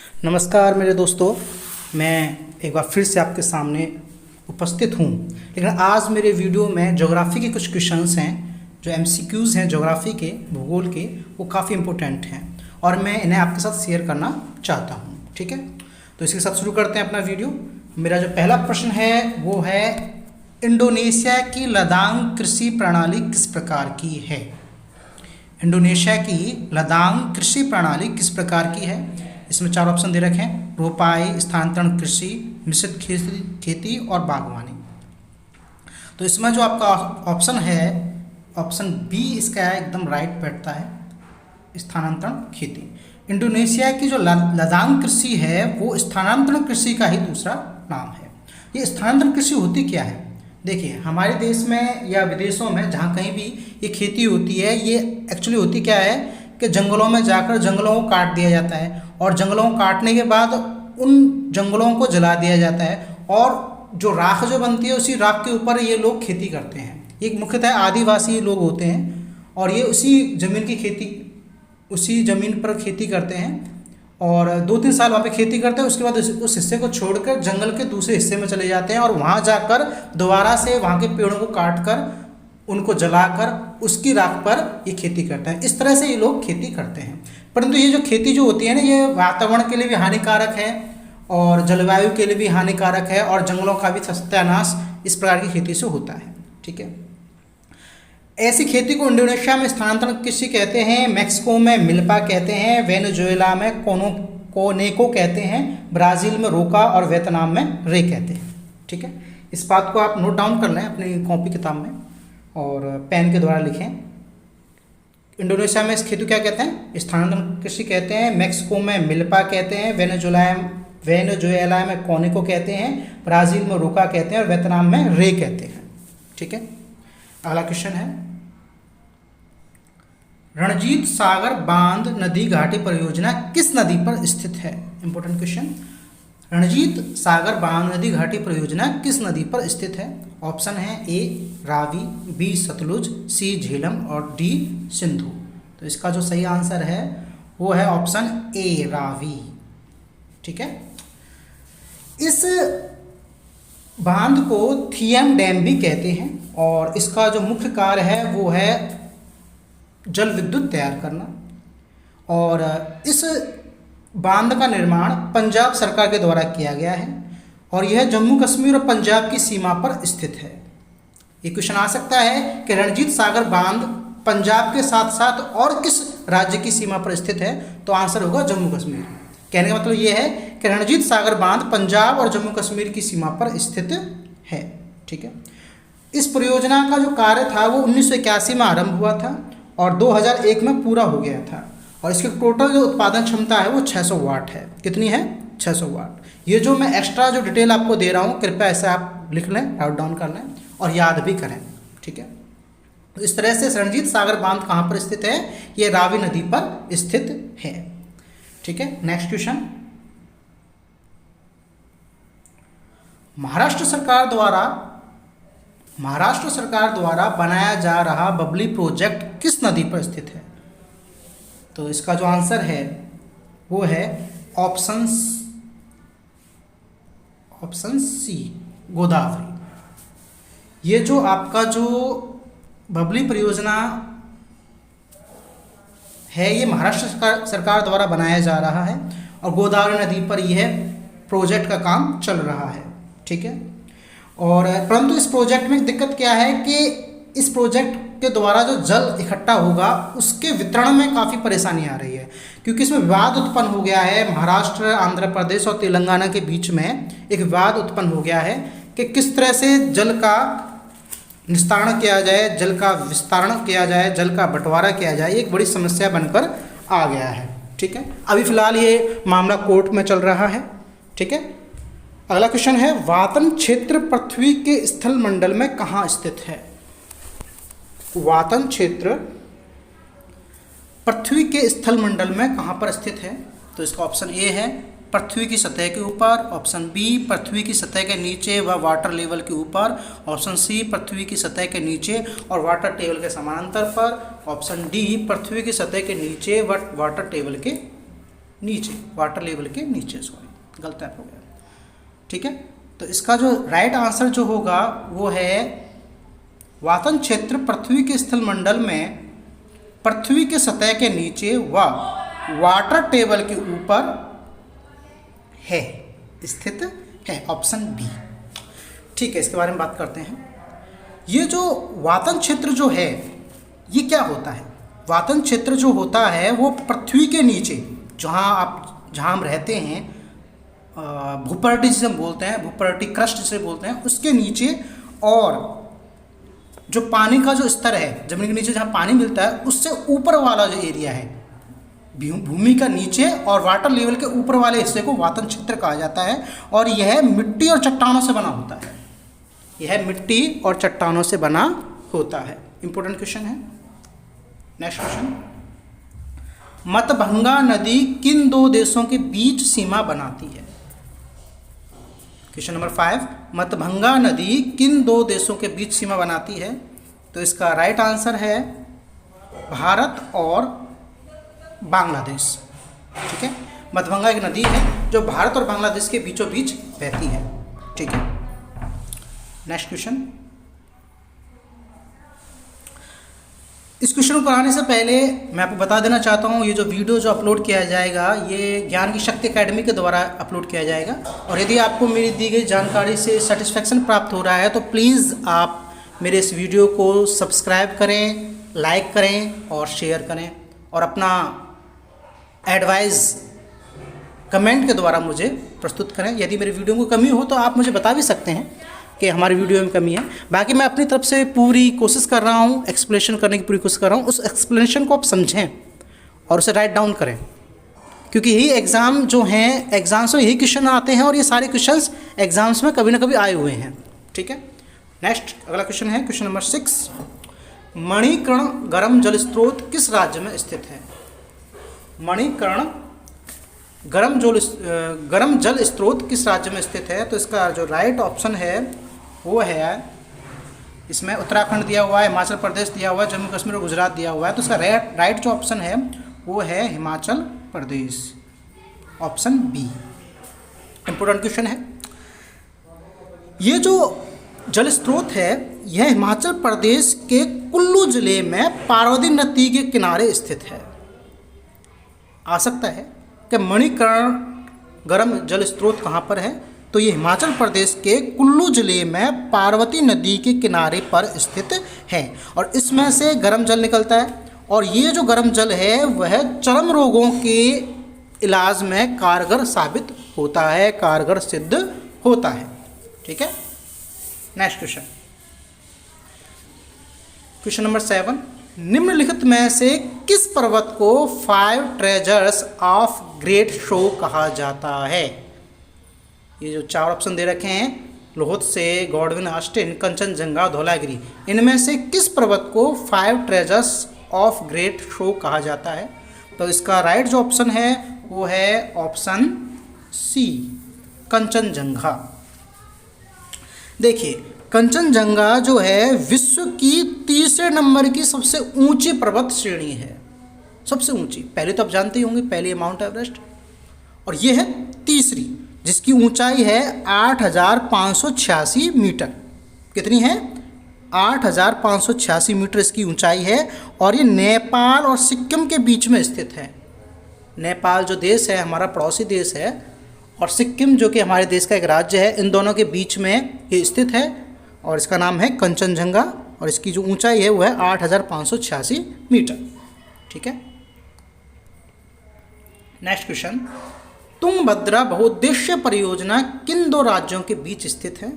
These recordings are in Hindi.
नमस्कार मेरे दोस्तों, मैं एक बार फिर से आपके सामने उपस्थित हूँ। लेकिन आज मेरे वीडियो में ज्योग्राफी के कुछ क्वेश्चंस हैं जो एमसीक्यूज़ हैं ज्योग्राफी के, भूगोल के, वो काफ़ी इंपॉर्टेंट हैं और मैं इन्हें आपके साथ शेयर करना चाहता हूँ। ठीक है, तो इसके साथ शुरू करते हैं अपना वीडियो। मेरा जो पहला प्रश्न है वो है, इंडोनेशिया की लदांग कृषि प्रणाली किस प्रकार की है? इंडोनेशिया की लदांग कृषि प्रणाली किस प्रकार की है? इसमें 4 ऑप्शन दे रखे हैं: रोपाई, स्थानांतरण कृषि, मिश्रित खेती और बागवानी। तो इसमें जो आपका ऑप्शन है, ऑप्शन बी इसका एकदम राइट बैठता है, स्थानांतरण खेती। इंडोनेशिया की जो लदांग कृषि है वो स्थानांतरण कृषि का ही दूसरा नाम है। ये स्थानांतरण कृषि होती क्या है? देखिए, हमारे देश में या विदेशों में जहाँ कहीं भी ये खेती होती है, ये एक्चुअली होती क्या है कि जंगलों में जाकर जंगलों को काट दिया जाता है और जंगलों को काटने के बाद उन जंगलों को जला दिया जाता है और जो राख जो बनती है उसी राख के ऊपर ये लोग खेती करते हैं। ये मुख्यतः आदिवासी लोग होते हैं और ये उसी ज़मीन पर खेती करते हैं और 2-3 साल वहाँ पे खेती करते हैं। उसके बाद उस हिस्से को छोड़कर जंगल के दूसरे हिस्से में चले जाते हैं और वहाँ जाकर दोबारा से वहाँ के पेड़ों को काट कर उनको जलाकर उसकी राख पर ये खेती करते हैं। इस तरह से ये लोग खेती करते हैं। परंतु ये जो खेती जो होती है ना, ये वातावरण के लिए भी हानिकारक है और जलवायु के लिए भी हानिकारक है और जंगलों का भी सत्यानाश इस प्रकार की खेती से होता है। ठीक है, ऐसी खेती को इंडोनेशिया में स्थानांतरण कृषि कहते हैं, मैक्सिको में मिल्पा कहते हैं, वेनेजुएला में कोनेको कहते हैं, ब्राज़ील में रोका और वियतनाम में रे कहते हैं। ठीक है, इस बात को आप नोट डाउन कर लें अपनी कॉपी किताब में और पेन के द्वारा लिखें। इंडोनेशिया में इस खेती को क्या कहते हैं? स्थानांतरण कृषि कहते हैं। मैक्सिको में मिल्पा कहते हैं, वेनेजुएला में कोनेको कहते हैं, ब्राज़ील में रोका कहते हैं और वियतनाम में रे कहते हैं। ठीक है, अगला क्वेश्चन है, रणजीत सागर बांध नदी घाटी परियोजना किस नदी पर स्थित है? Important question. रणजीत सागर बांध नदी घाटी परियोजना किस नदी पर स्थित है? ऑप्शन है ए रावी, बी सतलुज, सी झेलम और डी सिंधु। तो इसका जो सही आंसर है वो है ऑप्शन ए रावी। ठीक है, इस बांध को थियम डैम भी कहते हैं और इसका जो मुख्य कार्य है वो है जल विद्युत तैयार करना और इस बांध का निर्माण पंजाब सरकार के द्वारा किया गया है और यह जम्मू कश्मीर और पंजाब की सीमा पर स्थित है। ये क्वेश्चन आ सकता है कि रणजीत सागर बांध पंजाब के साथ साथ और किस राज्य की सीमा पर स्थित है? तो आंसर होगा जम्मू कश्मीर। कहने का मतलब ये है कि रणजीत सागर बांध पंजाब और जम्मू कश्मीर की सीमा पर स्थित है। ठीक है, इस परियोजना का जो कार्य था वो 1981 में आरंभ हुआ था और 2001 में पूरा हो गया था और इसकी टोटल जो उत्पादन क्षमता है वो 600 वाट है। कितनी है? 600 वाट। ये जो मैं एक्स्ट्रा जो डिटेल आपको दे रहा हूँ, कृपया ऐसे आप लिख लें, नोट डाउन कर लें और याद भी करें। ठीक है, तो इस तरह से रणजीत सागर बांध कहाँ पर स्थित है? ये रावी नदी पर स्थित है। ठीक है, नेक्स्ट क्वेश्चन, महाराष्ट्र सरकार द्वारा बनाया जा रहा बबली प्रोजेक्ट किस नदी पर स्थित है? तो इसका जो आंसर है वो है ऑप्शन सी गोदावरी। ये जो आपका जो बबली परियोजना है ये महाराष्ट्र सरकार द्वारा बनाया जा रहा है और गोदावरी नदी पर यह प्रोजेक्ट का काम चल रहा है। ठीक है, और परंतु इस प्रोजेक्ट में दिक्कत क्या है कि इस प्रोजेक्ट के द्वारा जो जल इकट्ठा होगा उसके वितरण में काफ़ी परेशानी आ रही है क्योंकि इसमें विवाद उत्पन्न हो गया है। महाराष्ट्र, आंध्र प्रदेश और तेलंगाना के बीच में एक विवाद उत्पन्न हो गया है कि किस तरह से जल का निस्तारण किया जाए, जल का विस्तारण किया जाए, जल का बंटवारा किया जाए। एक बड़ी समस्या बनकर आ गया है। ठीक है, अभी फिलहाल ये मामला कोर्ट में चल रहा है। ठीक है, अगला क्वेश्चन है, वातन क्षेत्र पृथ्वी के स्थल मंडल में कहाँ स्थित है? वातन क्षेत्र पृथ्वी के स्थल मंडल में कहाँ पर स्थित है? तो इसका ऑप्शन ए है पृथ्वी की सतह के ऊपर, ऑप्शन बी पृथ्वी की सतह के नीचे व वाटर लेवल के ऊपर, ऑप्शन सी पृथ्वी की सतह के नीचे और वाटर टेबल के समानांतर पर, ऑप्शन डी पृथ्वी की सतह के नीचे व वाटर टेबल के नीचे, वाटर लेवल के नीचे, सॉरी गलत टाइप हो गया, ठीक है। तो इसका जो राइट आंसर जो होगा वो है वातन क्षेत्र पृथ्वी के स्थल मंडल में पृथ्वी के सतह के नीचे व वाटर टेबल के ऊपर है, स्थित है, ऑप्शन बी, ठीक है। इसके बारे में बात करते हैं। ये जो वातन क्षेत्र जो है ये क्या होता है? वातन क्षेत्र जो होता है वो पृथ्वी के नीचे, जहाँ हम रहते हैं, भूपर्टी जिसे हम बोलते हैं, भूपर्टी क्रस्ट जिसे बोलते हैं, उसके नीचे, और जो पानी का जो स्तर है जमीन के नीचे जहाँ पानी मिलता है उससे ऊपर वाला जो एरिया है, भूमि का नीचे और वाटर लेवल के ऊपर वाले हिस्से को वातन क्षेत्र कहा जाता है। और यह मिट्टी और चट्टानों से बना होता है, यह मिट्टी और चट्टानों से बना होता है। इंपॉर्टेंट क्वेश्चन है। नेक्स्ट क्वेश्चन, मतभंगा नदी किन दो देशों के बीच सीमा बनाती है? क्वेश्चन नंबर 5, मतभंगा नदी किन दो देशों के बीच सीमा बनाती है? तो इसका राइट आंसर है भारत और बांग्लादेश, ठीक है। मतभंगा एक नदी है जो भारत और बांग्लादेश के बीचों बीच बहती है, ठीक है। नेक्स्ट क्वेश्चन, इस क्वेश्चन को कराने से पहले मैं आपको बता देना चाहता हूँ, ये जो वीडियो जो अपलोड किया जाएगा ये ज्ञान की शक्ति एकेडमी के द्वारा अपलोड किया जाएगा। और यदि आपको मेरी दी गई जानकारी से सेटिस्फेक्शन प्राप्त हो रहा है तो प्लीज़ आप मेरे इस वीडियो को सब्सक्राइब करें, लाइक करें और शेयर करें, और अपना एडवाइस कमेंट के द्वारा मुझे प्रस्तुत करें। यदि मेरी वीडियो में कमी हो तो आप मुझे बता भी सकते हैं कि हमारी वीडियो में कमी है। बाकी मैं अपनी तरफ से पूरी कोशिश कर रहा हूँ, एक्सप्लेनेशन करने की पूरी कोशिश कर रहा हूँ। उस एक्सप्लेनेशन को आप समझें और उसे राइट डाउन करें, क्योंकि यही एग्ज़ाम जो हैं, एग्ज़ाम्स में यही क्वेश्चन आते हैं और ये सारे क्वेश्चंस एग्ज़ाम्स में कभी ना कभी आए हुए हैं, ठीक है। नेक्स्ट अगला क्वेश्चन है क्वेश्चन नंबर 6, मणिकर्ण गर्म जल स्रोत किस राज्य में स्थित है? मणिकर्ण गर्म जल स्रोत किस राज्य में स्थित है? तो इसका जो राइट ऑप्शन है वो है, इसमें उत्तराखंड दिया हुआ है, हिमाचल प्रदेश दिया हुआ है, जम्मू कश्मीर और गुजरात दिया हुआ है। तो इसका राइट जो ऑप्शन है वो है Himachal Pradesh, option B. Important question है। ये जो जल स्रोत है यह हिमाचल प्रदेश के कुल्लू जिले में पार्वती नदी के किनारे स्थित है। आ सकता है कि मणिकर्ण गर्म जल स्रोत कहाँ पर है? तो ये हिमाचल प्रदेश के कुल्लू जिले में पार्वती नदी के किनारे पर स्थित है, और इसमें से गर्म जल निकलता है, और ये जो गर्म जल है वह चर्म रोगों के इलाज में कारगर साबित होता है, कारगर सिद्ध होता है, ठीक है। नेक्स्ट क्वेश्चन, क्वेश्चन नंबर 7, निम्नलिखित में से किस पर्वत को 5 ट्रेजर्स ऑफ ग्रेट शो कहा जाता है? ये जो 4 ऑप्शन दे रखे हैं, लोहोत्से, गॉडविन ऑस्टिन, कंचनजंगा, धौलागिरी, इनमें से किस पर्वत को 5 ट्रेजर्स ऑफ ग्रेट शो कहा जाता है? तो इसका राइट जो ऑप्शन है वो है ऑप्शन सी, कंचनजंगा। देखिए, कंचनजंगा जो है विश्व की तीसरे नंबर की सबसे ऊंची पर्वत श्रेणी है, सबसे ऊंची। पहले तो आप जानते ही होंगे, पहले है माउंट एवरेस्ट, और ये है तीसरी, जिसकी ऊंचाई है 8,586 मीटर। कितनी है? 8,586 मीटर इसकी ऊंचाई है, और ये नेपाल और सिक्किम के बीच में स्थित है। नेपाल जो देश है हमारा पड़ोसी देश है, और सिक्किम जो कि हमारे देश का एक राज्य है, इन दोनों के बीच में ये स्थित है, और इसका नाम है कंचनजंगा, और इसकी जो ऊंचाई है वो है 8,586 मीटर, ठीक है। नेक्स्ट क्वेश्चन, तुंगभद्रा बहुउद्देश्य परियोजना किन 2 राज्यों के बीच स्थित है?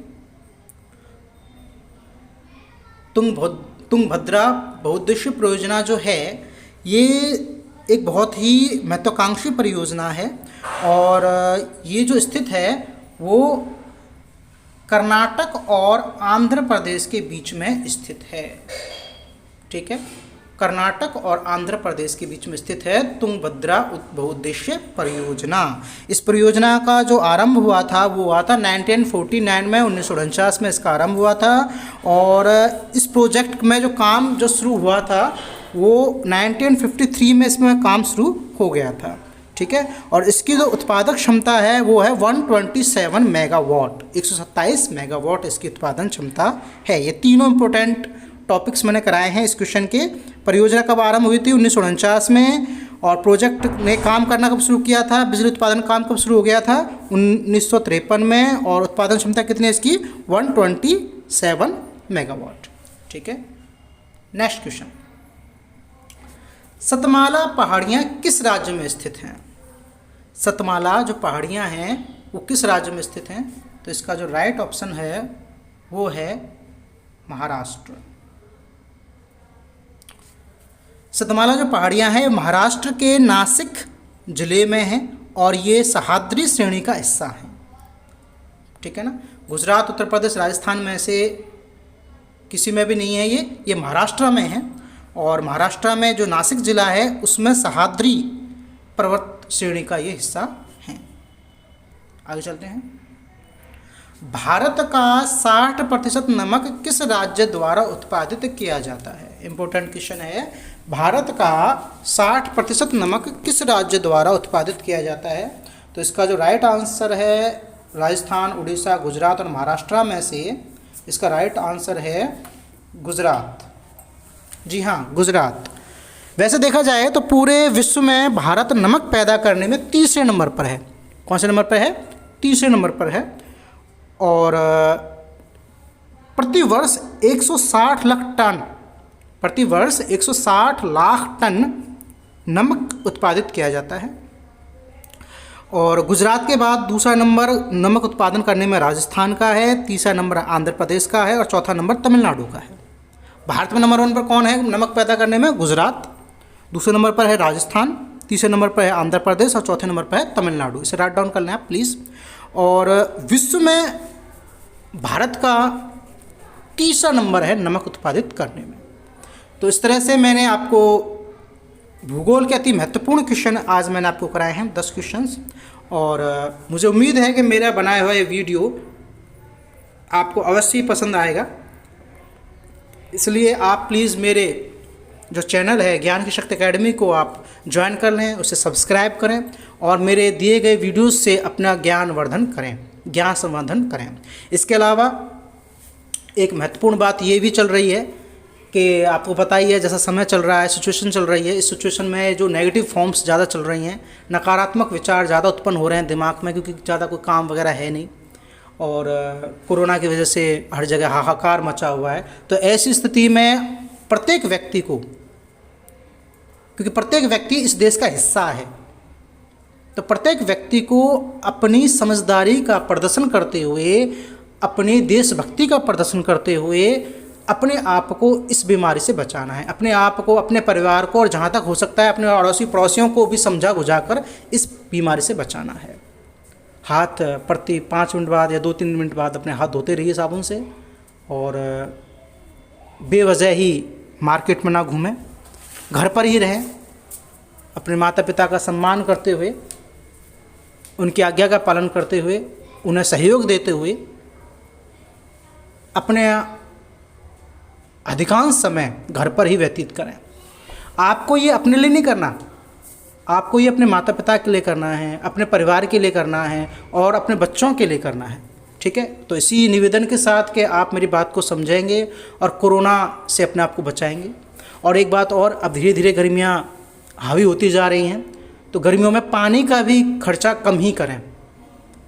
तुंगभद्रा बहुउद्देश्य परियोजना जो है ये एक बहुत ही महत्वाकांक्षी परियोजना है, और ये जो स्थित है वो कर्नाटक और आंध्र प्रदेश के बीच में स्थित है, ठीक है। कर्नाटक और आंध्र प्रदेश के बीच में स्थित है तुंगभद्रा बहुउद्देश्य परियोजना। इस परियोजना का जो आरंभ हुआ था वो हुआ था 1949 में, 1949 में इसका आरंभ हुआ था, और इस प्रोजेक्ट में जो काम जो शुरू हुआ था वो 1953 में इसमें काम शुरू हो गया था, ठीक है। और इसकी जो उत्पादक क्षमता है वो है 127 मेगावाट, 127 मेगावाट इसकी उत्पादन क्षमता है। ये तीनों इंपॉर्टेंट टॉपिक्स मैंने कराए हैं इस क्वेश्चन के। परियोजना कब आरंभ हुई थी? 1949 में। और प्रोजेक्ट ने काम करना कब शुरू किया था? बिजली उत्पादन काम कब शुरू हो गया था? 1953 में। और उत्पादन क्षमता कितनी है इसकी? 127 मेगावाट, ठीक है। नेक्स्ट क्वेश्चन, सतमाला पहाड़ियाँ किस राज्य में स्थित हैं? सतमाला जो पहाड़ियाँ हैं वो किस राज्य में स्थित हैं? तो इसका जो राइट ऑप्शन है वो है महाराष्ट्र। सतमाला जो पहाड़ियाँ हैं महाराष्ट्र के नासिक जिले में हैं और ये सह्याद्री श्रेणी का हिस्सा है, ठीक है ना। गुजरात, उत्तर प्रदेश, राजस्थान में से किसी में भी नहीं है ये महाराष्ट्र में है। और महाराष्ट्र में जो नासिक जिला है उसमें सह्याद्री पर्वत श्रेणी का ये हिस्सा है। आगे चलते हैं। भारत का 60% नमक किस राज्य द्वारा उत्पादित किया जाता है? इंपॉर्टेंट क्वेश्चन है। भारत का 60% नमक किस राज्य द्वारा उत्पादित किया जाता है? तो इसका जो राइट आंसर है राजस्थान, उड़ीसा, गुजरात और महाराष्ट्र में से इसका राइट आंसर है गुजरात। जी हाँ, गुजरात। वैसे देखा जाए तो पूरे विश्व में भारत नमक पैदा करने में तीसरे नंबर पर है। कौन से नंबर पर है? तीसरे नंबर पर है। और प्रतिवर्ष 160 लाख टन, प्रतिवर्ष 160 लाख टन नमक उत्पादित किया जाता है। और गुजरात के बाद दूसरा नंबर नमक उत्पादन करने में राजस्थान का है, तीसरा नंबर आंध्र प्रदेश का है और चौथा नंबर तमिलनाडु का है। भारत में नंबर 1 पर कौन है नमक पैदा करने में? गुजरात। दूसरे नंबर पर है राजस्थान, तीसरे नंबर पर है आंध्र प्रदेश और चौथे नंबर पर है तमिलनाडु। इसे राइट डाउन कर लें आप प्लीज़। और विश्व में भारत का तीसरा नंबर है नमक उत्पादित करने में। तो इस तरह से मैंने आपको भूगोल के अति महत्वपूर्ण क्वेश्चन आज मैंने आपको कराए हैं 10 क्वेश्चंस। और मुझे उम्मीद है कि मेरा बनाया हुआ ये वीडियो आपको अवश्य पसंद आएगा। इसलिए आप प्लीज़ मेरे जो चैनल है ज्ञान की शक्ति एकेडमी को आप ज्वाइन कर लें, उसे सब्सक्राइब करें और मेरे दिए गए वीडियोस से अपना ज्ञान वर्धन करें, ज्ञान संवर्धन करें। इसके अलावा एक महत्वपूर्ण बात ये भी चल रही है कि आपको पता ही है जैसा समय चल रहा है, सिचुएशन चल रही है, इस सिचुएशन में जो नेगेटिव फॉर्म्स ज़्यादा चल रही हैं, नकारात्मक विचार ज़्यादा उत्पन्न हो रहे हैं दिमाग में, क्योंकि ज़्यादा कोई काम वगैरह है नहीं और कोरोना की वजह से हर जगह हाहाकार मचा हुआ है। तो ऐसी स्थिति में प्रत्येक व्यक्ति को, क्योंकि प्रत्येक व्यक्ति इस देश का हिस्सा है, तो प्रत्येक व्यक्ति को अपनी समझदारी का प्रदर्शन करते हुए, अपनी देशभक्ति का प्रदर्शन करते हुए अपने आप को इस बीमारी से बचाना है। अपने आप को, अपने परिवार को और जहाँ तक हो सकता है अपने अड़ोसी पड़ोसियों को भी समझा बुझा कर इस बीमारी से बचाना है। हाथ प्रति 5 मिनट बाद या 2-3 मिनट बाद अपने हाथ धोते रहिए साबुन से और बेवजह ही मार्केट में ना घूमें, घर पर ही रहें, अपने माता पिता का सम्मान करते हुए, उनकी आज्ञा का पालन करते हुए, उन्हें सहयोग देते हुए अपने अधिकांश समय घर पर ही व्यतीत करें। आपको ये अपने लिए नहीं करना, आपको ये अपने माता पिता के लिए करना है, अपने परिवार के लिए करना है और अपने बच्चों के लिए करना है, ठीक है। तो इसी निवेदन के साथ कि आप मेरी बात को समझेंगे और कोरोना से अपने आप को बचाएंगे। और एक बात और, अब धीरे धीरे गर्मियाँ हावी होती जा रही हैं, तो गर्मियों में पानी का भी खर्चा कम ही करें,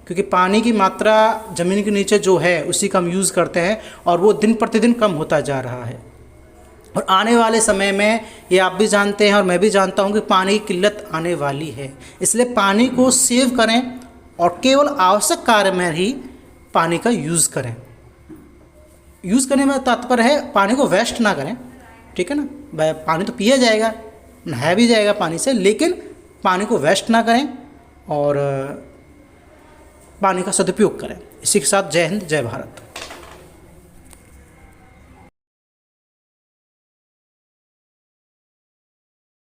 क्योंकि पानी की मात्रा ज़मीन के नीचे जो है उसी का हम यूज़ करते हैं और वो दिन प्रतिदिन कम होता जा रहा है। और आने वाले समय में ये आप भी जानते हैं और मैं भी जानता हूँ कि पानी की किल्लत आने वाली है, इसलिए पानी को सेव करें और केवल आवश्यक कार्य में ही पानी का यूज़ करें। यूज़ करने में तात्पर्य है पानी को वेस्ट ना करें, ठीक है ना। पानी तो पिया जाएगा, नहाया भी जाएगा पानी से, लेकिन पानी को वेस्ट ना करें और पानी का सदुपयोग करें। इसी के साथ जय हिंद, जय भारत।